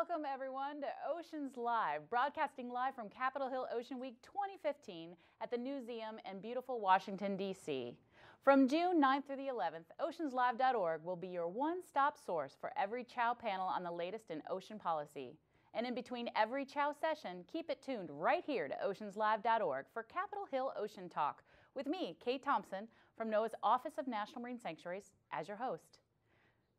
Welcome everyone to Oceans Live, broadcasting live from Capitol Hill Ocean Week 2015 at the Newseum in beautiful Washington, D.C. From June 9th through the 11th, oceanslive.org will be your one-stop source for every CHOW panel on the latest in ocean policy. And in between every CHOW session, keep it tuned right here to oceanslive.org for Capitol Hill Ocean Talk with me, Kate Thompson, from NOAA's Office of National Marine Sanctuaries as your host.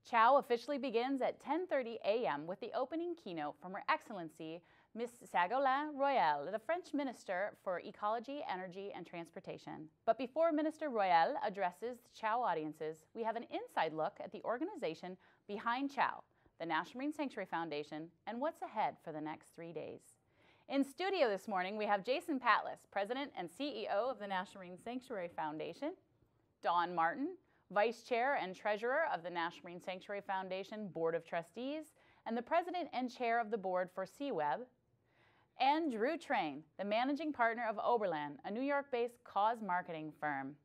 CHOW officially begins at 10:30 a.m. with the opening keynote from Her Excellency, Ms. Ségolène Royal, the French Minister for Ecology, Energy, and Transportation. But before Minister Royal addresses CHOW audiences, we have an inside look at the organization behind CHOW, the National Marine Sanctuary Foundation, and what's ahead for the next 3 days. In studio this morning, we have Jason Patlis, President and CEO of the National Marine Sanctuary Foundation, Dawn Martin, Vice Chair and Treasurer of the National Marine Sanctuary Foundation Board of Trustees, and the President and Chair of the Board for CWEB, and Drew Train, the Managing Partner of OBERLAND, a New York-based cause marketing firm.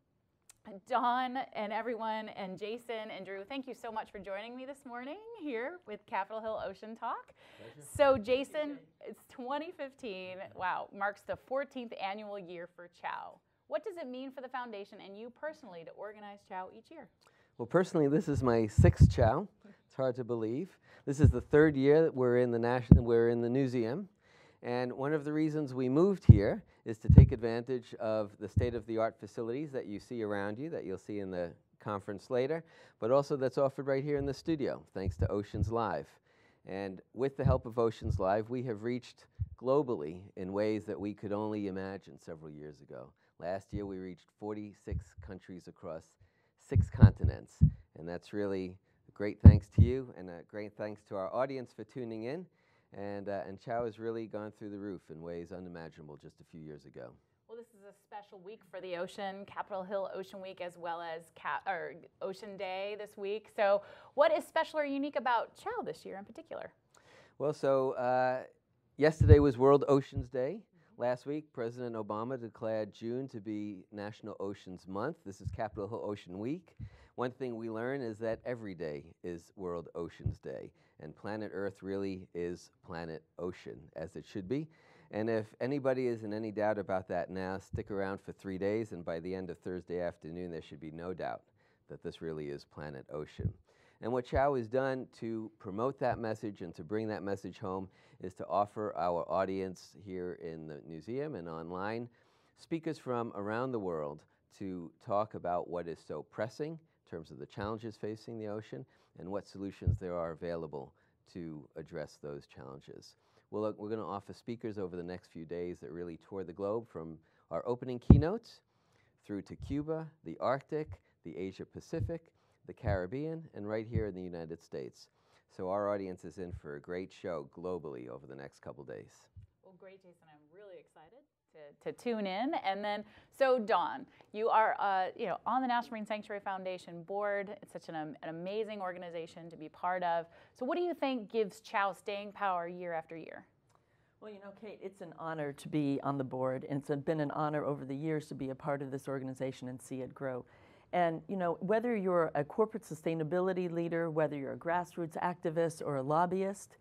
Dawn and everyone, and Jason and Drew, thank you so much for joining me this morning here with Capitol Hill Ocean Talk. Pleasure. So Jason, it's 2015, wow, marks the 14th annual year for CHOW. What does it mean for the foundation and you personally to organize CHOW each year? Well, personally, this is my 6th CHOW. It's hard to believe. This is the 3rd year that we're in the Newseum, and one of the reasons we moved here is to take advantage of the state-of-the-art facilities that you see around you, that you'll see in the conference later, but also that's offered right here in the studio, thanks to Oceans Live. And with the help of Oceans Live, we have reached globally in ways that we could only imagine several years ago. Last year, we reached 46 countries across 6 continents, and that's really a great thanks to you and a great thanks to our audience for tuning in. And CHOW has really gone through the roof in ways unimaginable just a few years ago. Well, this is a special week for the ocean, Capitol Hill Ocean Week, as well as Ocean Day this week. So what is special or unique about CHOW this year in particular? Well, so yesterday was World Oceans Day. Last week, President Obama declared June to be National Oceans Month. This is Capitol Hill Ocean Week. One thing we learn is that every day is World Oceans Day, and planet Earth really is planet ocean, as it should be. And if anybody is in any doubt about that now, stick around for 3 days, and by the end of Thursday afternoon, there should be no doubt that this really is planet ocean. And what CHOW has done to promote that message and to bring that message home is to offer our audience here in the Newseum and online speakers from around the world to talk about what is so pressing in terms of the challenges facing the ocean and what solutions there are available to address those challenges. We're going to offer speakers over the next few days that really tour the globe, from our opening keynotes through to Cuba, the Arctic, the Asia Pacific, the Caribbean, and right here in the United States. So our audience is in for a great show globally over the next couple days. Well, great, Jason. I'm really excited to tune in. And then, so Dawn, you are on the National Marine Sanctuary Foundation board. It's such an amazing organization to be part of. So what do you think gives CHOW staying power year after year? Well, you know, Kate, it's an honor to be on the board, and it's been an honor over the years to be a part of this organization and see it grow. And, you know, whether you're a corporate sustainability leader, whether you're a grassroots activist or a lobbyist,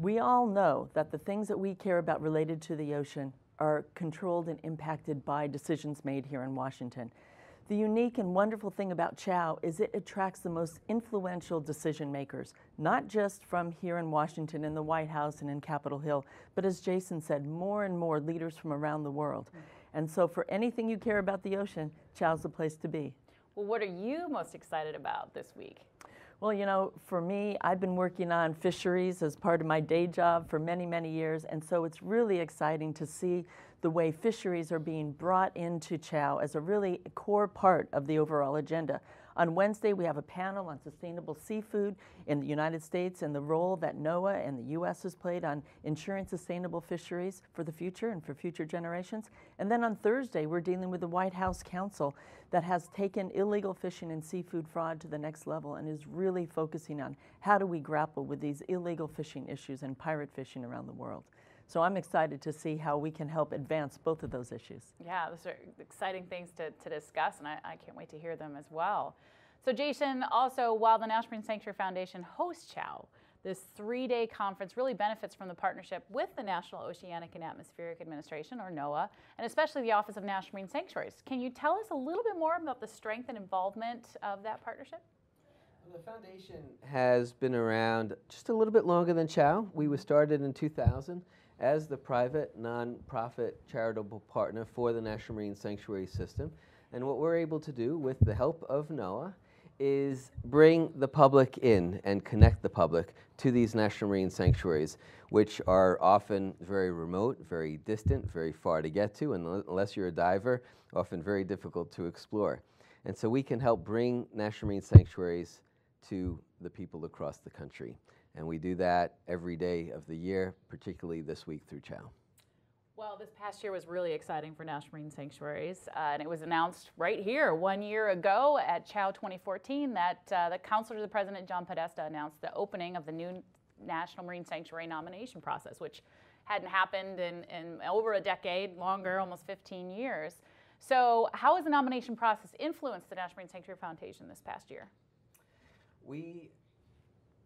we all know that the things that we care about related to the ocean are controlled and impacted by decisions made here in Washington. The unique and wonderful thing about CHOW is it attracts the most influential decision makers, not just from here in Washington in the White House and in Capitol Hill, but as Jason said, more and more leaders from around the world. And so for anything you care about the ocean, CHOW's the place to be. Well, what are you most excited about this week? Well, you know, for me, I've been working on fisheries as part of my day job for many, many years, and so it's really exciting to see the way fisheries are being brought into CHOW as a really core part of the overall agenda. On Wednesday, we have a panel on sustainable seafood in the United States and the role that NOAA and the U.S. has played on ensuring sustainable fisheries for the future and for future generations. And then on Thursday, we're dealing with the White House Council that has taken illegal fishing and seafood fraud to the next level and is really focusing on how do we grapple with these illegal fishing issues and pirate fishing around the world. So I'm excited to see how we can help advance both of those issues. Yeah, those are exciting things to discuss, and I can't wait to hear them as well. So Jason, also, while the National Marine Sanctuary Foundation hosts CHOW, This 3-day conference really benefits from the partnership with the National Oceanic and Atmospheric Administration, or NOAA, and especially the Office of National Marine Sanctuaries. Can you tell us a little bit more about the strength and involvement of that partnership? The foundation has been around just a little bit longer than CHOW. We were started in 2000 as the private, non-profit charitable partner for the National Marine Sanctuary System. And what we're able to do with the help of NOAA is bring the public in and connect the public to these national marine sanctuaries, which are often very remote, very distant, very far to get to, and unless you're a diver, often very difficult to explore. And so we can help bring national marine sanctuaries to the people across the country. And we do that every day of the year, particularly this week through CHOW. Well, this past year was really exciting for National Marine Sanctuaries, and it was announced right here 1 year ago at CHOW 2014 that the Counselor to the President, John Podesta, announced the opening of the new National Marine Sanctuary nomination process, which hadn't happened in over a decade, longer, almost 15 years. So how has the nomination process influenced the National Marine Sanctuary Foundation this past year?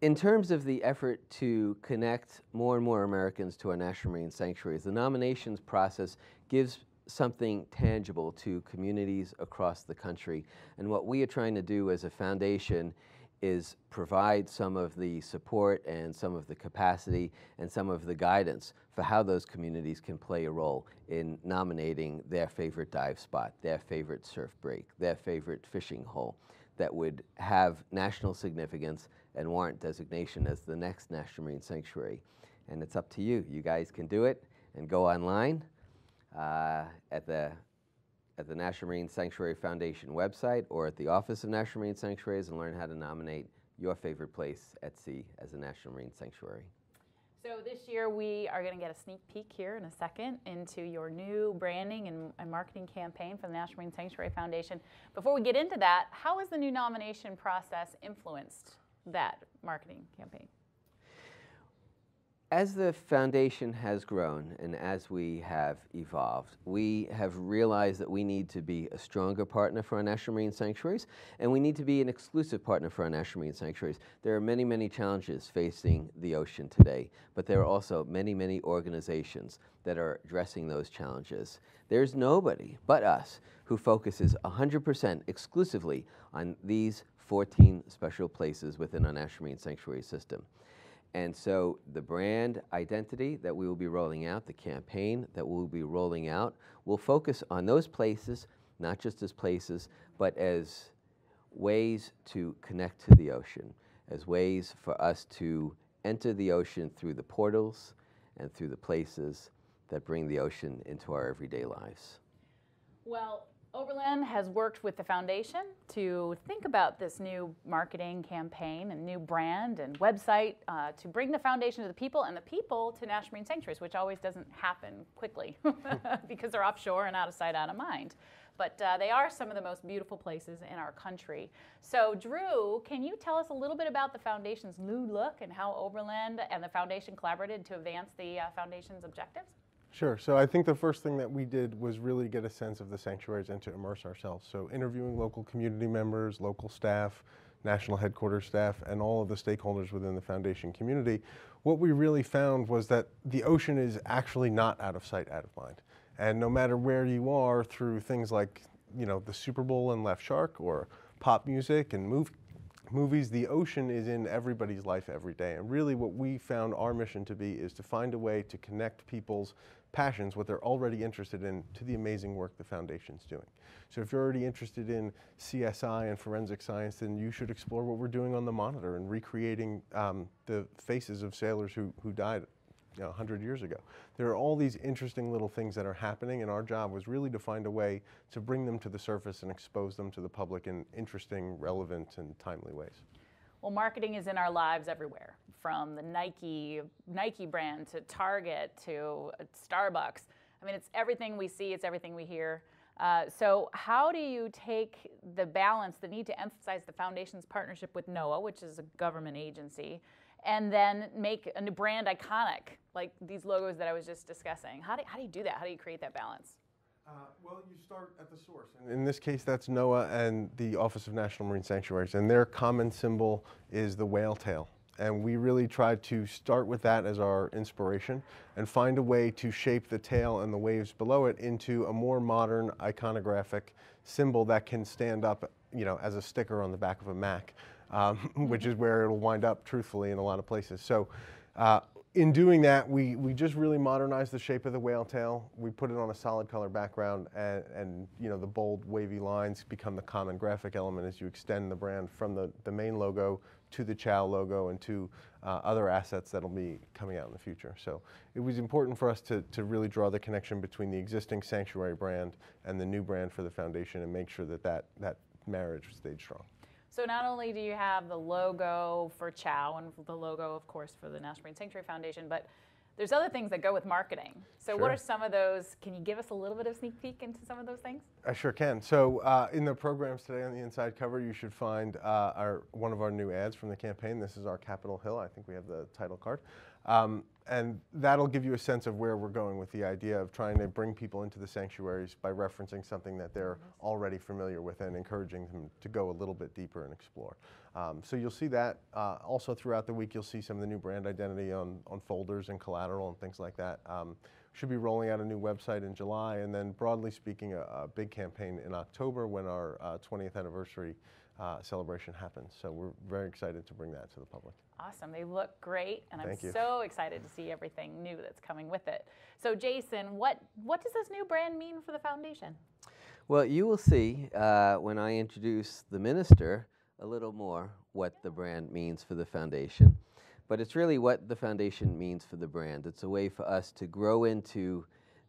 In terms of the effort to connect more and more Americans to our national marine sanctuaries, the nominations process gives something tangible to communities across the country. And what we are trying to do as a foundation is provide some of the support and some of the capacity and some of the guidance for how those communities can play a role in nominating their favorite dive spot, their favorite surf break, their favorite fishing hole that would have national significance and warrant designation as the next National Marine Sanctuary. And it's up to you. You guys can do it and go online at the National Marine Sanctuary Foundation website or at the Office of National Marine Sanctuaries and learn how to nominate your favorite place at sea as a National Marine Sanctuary. So this year we are going to get a sneak peek here in a second into your new branding and marketing campaign for the National Marine Sanctuary Foundation. Before we get into that, how has the new nomination process influenced that marketing campaign? As the foundation has grown and as we have evolved, we have realized that we need to be a stronger partner for our national marine sanctuaries, and we need to be an exclusive partner for our national marine sanctuaries. There are many, many challenges facing the ocean today, but there are also many, many organizations that are addressing those challenges. There's nobody but us who focuses 100% exclusively on these 14 special places within our national marine sanctuary system. And so the brand identity that we will be rolling out, the campaign that we'll be rolling out, will focus on those places, not just as places, but as ways to connect to the ocean, as ways for us to enter the ocean through the portals and through the places that bring the ocean into our everyday lives. Well, Oberland has worked with the foundation to think about this new marketing campaign and new brand and website to bring the foundation to the people and the people to national marine sanctuaries, which always doesn't happen quickly because they're offshore and out of sight, out of mind. But they are some of the most beautiful places in our country. So Drew, can you tell us a little bit about the foundation's new look and how Oberland and the foundation collaborated to advance the foundation's objectives? Sure. So I think the first thing that we did was really get a sense of the sanctuaries and to immerse ourselves. So interviewing local community members, local staff, national headquarters staff, and all of the stakeholders within the foundation community, what we really found was that the ocean is actually not out of sight, out of mind. And no matter where you are, through things like, the Super Bowl and Left Shark, or pop music and movies, the ocean is in everybody's life every day. And really what we found our mission to be is to find a way to connect people's passions, what they're already interested in, to the amazing work the foundation's doing. So if you're already interested in CSI and forensic science, then you should explore what we're doing on the Monitor and recreating the faces of sailors who died 100 years ago. There are all these interesting little things that are happening, and our job was really to find a way to bring them to the surface and expose them to the public in interesting, relevant, and timely ways. Well, marketing is in our lives everywhere, from the Nike brand to Target to Starbucks. I mean, it's everything we see, it's everything we hear. So how do you take the balance, the need to emphasize the foundation's partnership with NOAA, which is a government agency, and then make a new brand iconic, like these logos that I was just discussing? How do you do that? How do you create that balance? Well, you start at the source. And in this case, that's NOAA and the Office of National Marine Sanctuaries. And their common symbol is the whale tail. And we really tried to start with that as our inspiration and find a way to shape the tail and the waves below it into a more modern iconographic symbol that can stand up, as a sticker on the back of a Mac, which is where it'll wind up, truthfully, in a lot of places. So in doing that, we just really modernized the shape of the whale tail. We put it on a solid color background, and the bold, wavy lines become the common graphic element as you extend the brand from the main logo to the CHOW logo and to other assets that'll be coming out in the future. So it was important for us to really draw the connection between the existing Sanctuary brand and the new brand for the foundation and make sure that marriage stayed strong. So not only do you have the logo for CHOW and the logo, of course, for the National Marine Sanctuary Foundation, but there's other things that go with marketing. So Sure. What are some of those? Can you give us a little bit of sneak peek into some of those things? I sure can. So in the programs today on the inside cover, you should find one of our new ads from the campaign. This is our Capitol Hill. I think we have the title card. And that'll give you a sense of where we're going with the idea of trying to bring people into the sanctuaries by referencing something that they're already familiar with and encouraging them to go a little bit deeper and explore. So you'll see that. Also throughout the week, you'll see some of the new brand identity on folders and collateral and things like that. Should be rolling out a new website in July, and then broadly speaking, a big campaign in October when our 20th anniversary celebration happens. So we're very excited to bring that to the public. Awesome. They look great, and Thank I'm you. so excited to see everything new that's coming with it. So Jason, what does this new brand mean for the foundation? Well, you will see when I introduce the minister a little more what the brand means for the foundation. But it's really what the foundation means for the brand. It's a way for us to grow into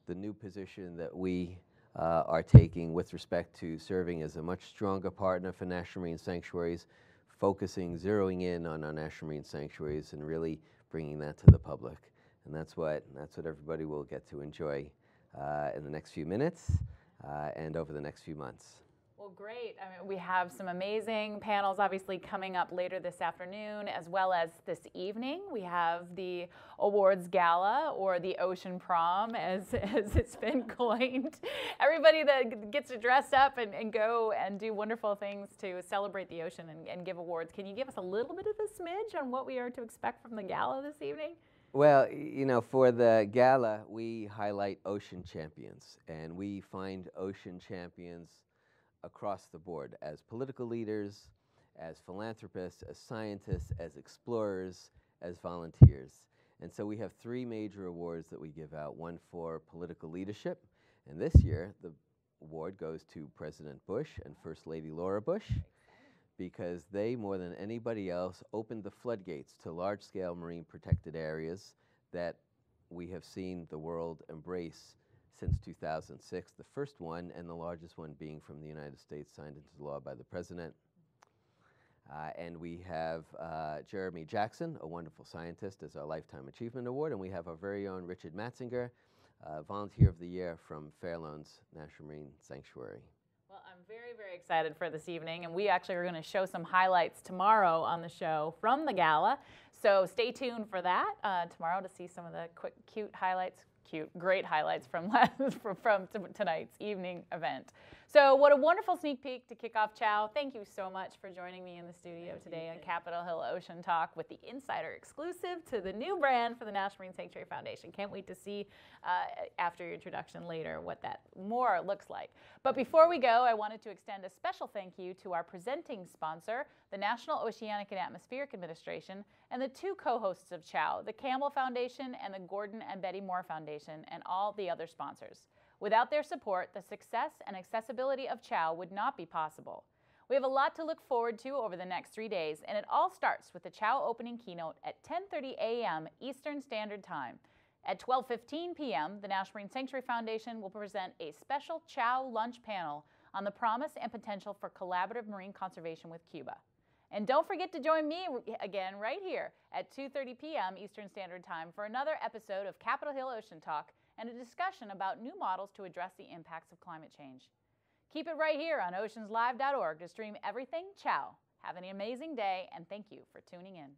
the new position that we are taking with respect to serving as a much stronger partner for National Marine Sanctuaries, focusing, zeroing in on our National Marine Sanctuaries and really bringing that to the public. And that's what everybody will get to enjoy in the next few minutes and over the next few months. Well, great. I mean, we have some amazing panels obviously coming up later this afternoon, as well as this evening. We have the awards gala, or the ocean prom, as it's been coined. Everybody that gets to dress up and go and do wonderful things to celebrate the ocean and give awards. Can you give us a little bit of a smidge on what we are to expect from the gala this evening? Well, for the gala, we highlight ocean champions, and we find ocean champions across the board, as political leaders, as philanthropists, as scientists, as explorers, as volunteers. And so we have three major awards that we give out, one for political leadership, and this year the award goes to President Bush and First Lady Laura Bush, because they, more than anybody else, opened the floodgates to large-scale marine protected areas that we have seen the world embrace since 2006, the first one and the largest one being from the United States, signed into law by the President. And we have Jeremy Jackson, a wonderful scientist, as our Lifetime Achievement Award, and we have our very own Richard Matzinger, Volunteer of the Year from Fairlawn's National Marine Sanctuary. Well, I'm very, very excited for this evening, and we actually are going to show some highlights tomorrow on the show from the gala. So stay tuned for that tomorrow to see some of the quick, great highlights from tonight's evening event. So what a wonderful sneak peek to kick off CHOW. Thank you so much for joining me in the studio today on Capitol Hill Ocean Talk with the insider exclusive to the new brand for the National Marine Sanctuary Foundation. Can't wait to see after your introduction later what that more looks like. But before we go, I wanted to extend a special thank you to our presenting sponsor, the National Oceanic and Atmospheric Administration, and the two co-hosts of CHOW, the Campbell Foundation and the Gordon and Betty Moore Foundation, and all the other sponsors. Without their support, the success and accessibility of CHOW would not be possible. We have a lot to look forward to over the next 3 days, and it all starts with the CHOW opening keynote at 10:30 a.m. Eastern Standard Time. At 12:15 p.m., the National Marine Sanctuary Foundation will present a special CHOW lunch panel on the promise and potential for collaborative marine conservation with Cuba. And don't forget to join me again right here at 2:30 p.m. Eastern Standard Time for another episode of Capitol Hill Ocean Talk and a discussion about new models to address the impacts of climate change. Keep it right here on oceanslive.org to stream everything CHOW. Have an amazing day, and thank you for tuning in.